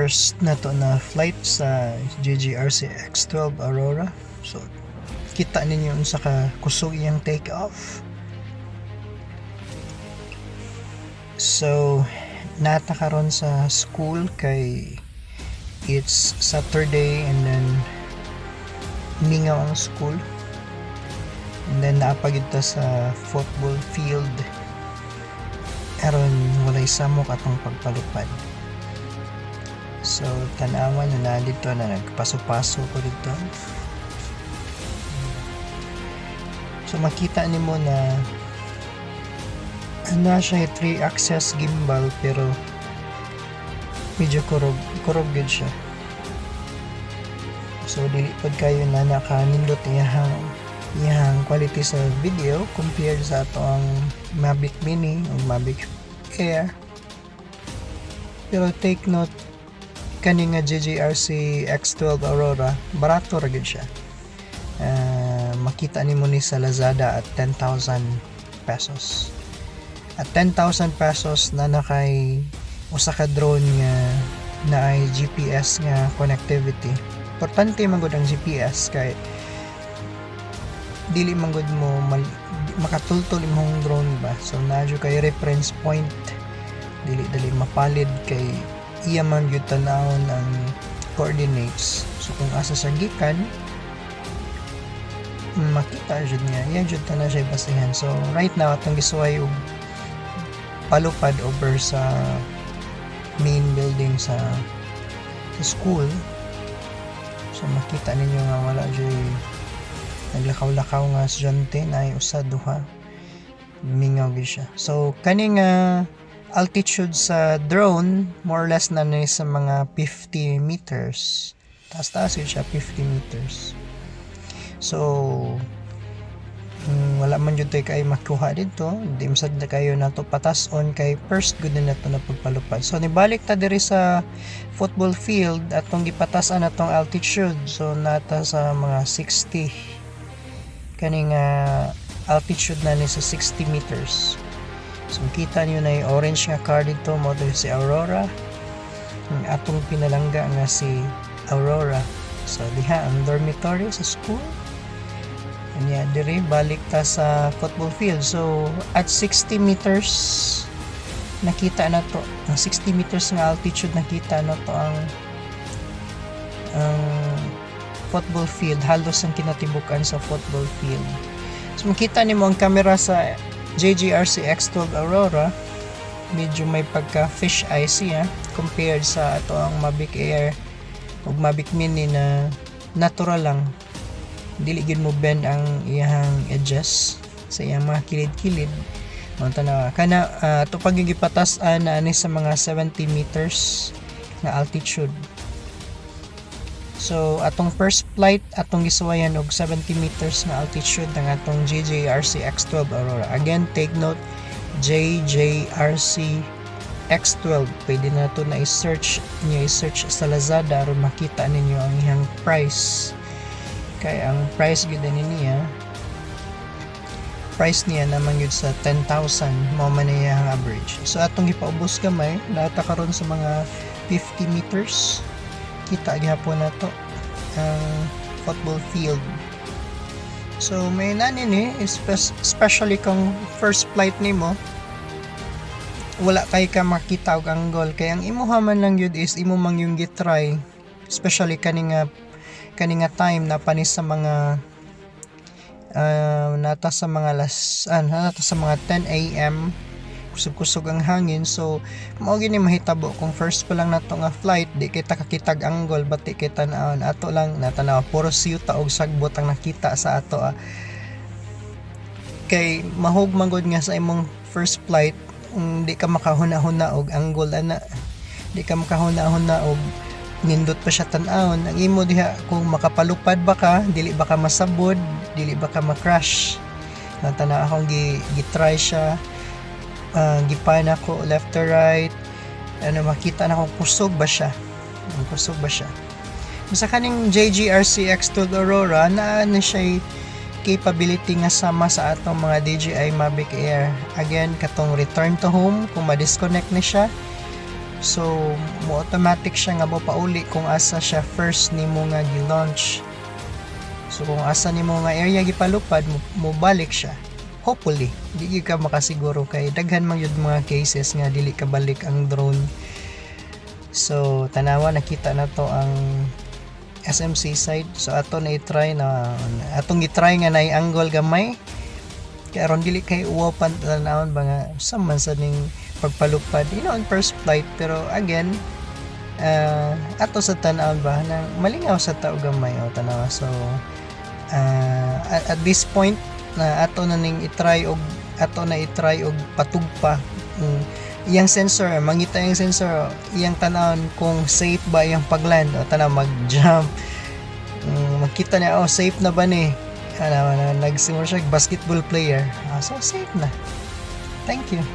first na to na flight sa JGRC X12 Aurora. So kita ninyo unsa ka kusog iyang take off. So nata karon sa school kay it's Saturday and then mingaw ang school, and then naapagid ta sa football field aron walay samok atong pagpalupad. So tanawan na dito na nagpaso-paso ko dito. So makita nimo na siya 3-axis gimbal pero medyo kurog gud siya. So dili pod kayo na nakanindot iyang quality sa video compared sa ato ang Mavic Mini o Mavic Air. Pero take note, kani nga JGRC X12 Aurora barato ra gud siya. Makita nimo ni sa Lazada at 10,000 pesos. At 10,000 pesos na nakay usa ka drone nga na ay GPS nga connectivity. Importante man gud ang GPS kay dili man gud mo makatultol imong drone ba. So nadyo kay reference point, dili dali mapalid kay iya man gyud tanawon ang coordinates. So kung asa sa gikan makita jud niya, iya jud na siya basihan. So right now atong gisuway og palupad over sa main building sa school. So makita ninyo nga wala jud naglakaw-lakaw nga estudyante na ay usa duha mingaw gyud siya. So kani nga altitude sa drone more or less na ni sa mga 50 meters. Taas gyud siya 50 meters. So wala man jud tay kay makuha dito, di masad na kayo nato patas-on kay first good na nato na pagpalupad. So nibalik ta diri sa football field atong gipatasan atong altitude. So nata sa mga 60 kani nga altitude na ni sa 60 meters. So kita niyo na yung orange nga car dito, model si Aurora. Ang atong pinalangga nga si Aurora. So diha ang dormitory sa school. Anya diri balik ta sa football field. So at 60 meters nakita na to, ang 60 meters nga altitude nakita na to ang football field, halos ang kinatibukan sa football field. So makita nimo ang camera sa JGRC X12 Aurora medyo may pagka fish eye siya compared sa ato ang Mavic Air ug Mavic Mini na natural lang, dili gid mo bend ang iyang edges sa iyang mga kilid-kilid. Monta na kana to pagigipatasan na ani sa mga 70 meters na altitude. So atong first flight atong gisuwayan og 70 meters na altitude ng atong JJRC X12 Aurora. Again, take note, JJRC X12. Pwede na to na i-search sa Lazada aron makita ninyo ang iyang price. Kaya ang price gid niya, price niya naman yun sa 10,000 mao man niya ang average. So atong gipaubos kamay nata karon sa mga 50 meters. Kita gyapon na to ang football field. So may nani ni especially kung first flight nimo wala kay ka makita og angle kay ang imuha man lang yun is imo mang yung gitry, especially kani nga time na panis sa mga nata sa mga 10 AM kusog-kusog ang hangin. So mao gini mahitabo kung first pa lang nato nga flight di kita kakitag angle bati kita naon ato lang natanaw puro siyuta og sagbot ang nakita sa ato kay mahugmangod nga sa imong first flight di ka makahuna-huna og angle di ka makahuna-huna og nindot pa siya tan-awon. Ang imo diha kung makapalupad ba ka, dili ba ka masabod, dili ba ka ma-crash. Natana akong gi-try siya, gipan ako left to right, makita na kung kusog ba siya. Sa kaning JGRC X12 Aurora na siya capability nga sama sa atong mga DJI Mavic Air. Again, katong return to home kung ma-disconnect na siya. So mo automatic siya nga pauli kung asa siya first nimo nga gi-launch. So kung asa nimo nga area gipalupad mo balik siya. Hopefully di gyud ka makasiguro kay daghan man yun mga cases nga dili ka balik ang drone. So tanawa nakita na to ang SMC side. So atong i-try nga na angle gamay kaya aron dili kay uwapan tanawon ba nga saman sa ning pagpalupad on first flight. Pero again ato sa tanawon ba na malingaw sa tao gamay o tanawa. So at this point na ato na ning i-try og patugpa iyang sensor, mangita yung sensor iyang tanawon kung safe ba iyang pagland o tanaw mag-jump. Makita niya safe na ba ni nagsimula siya basketball player. So safe na. Thank you.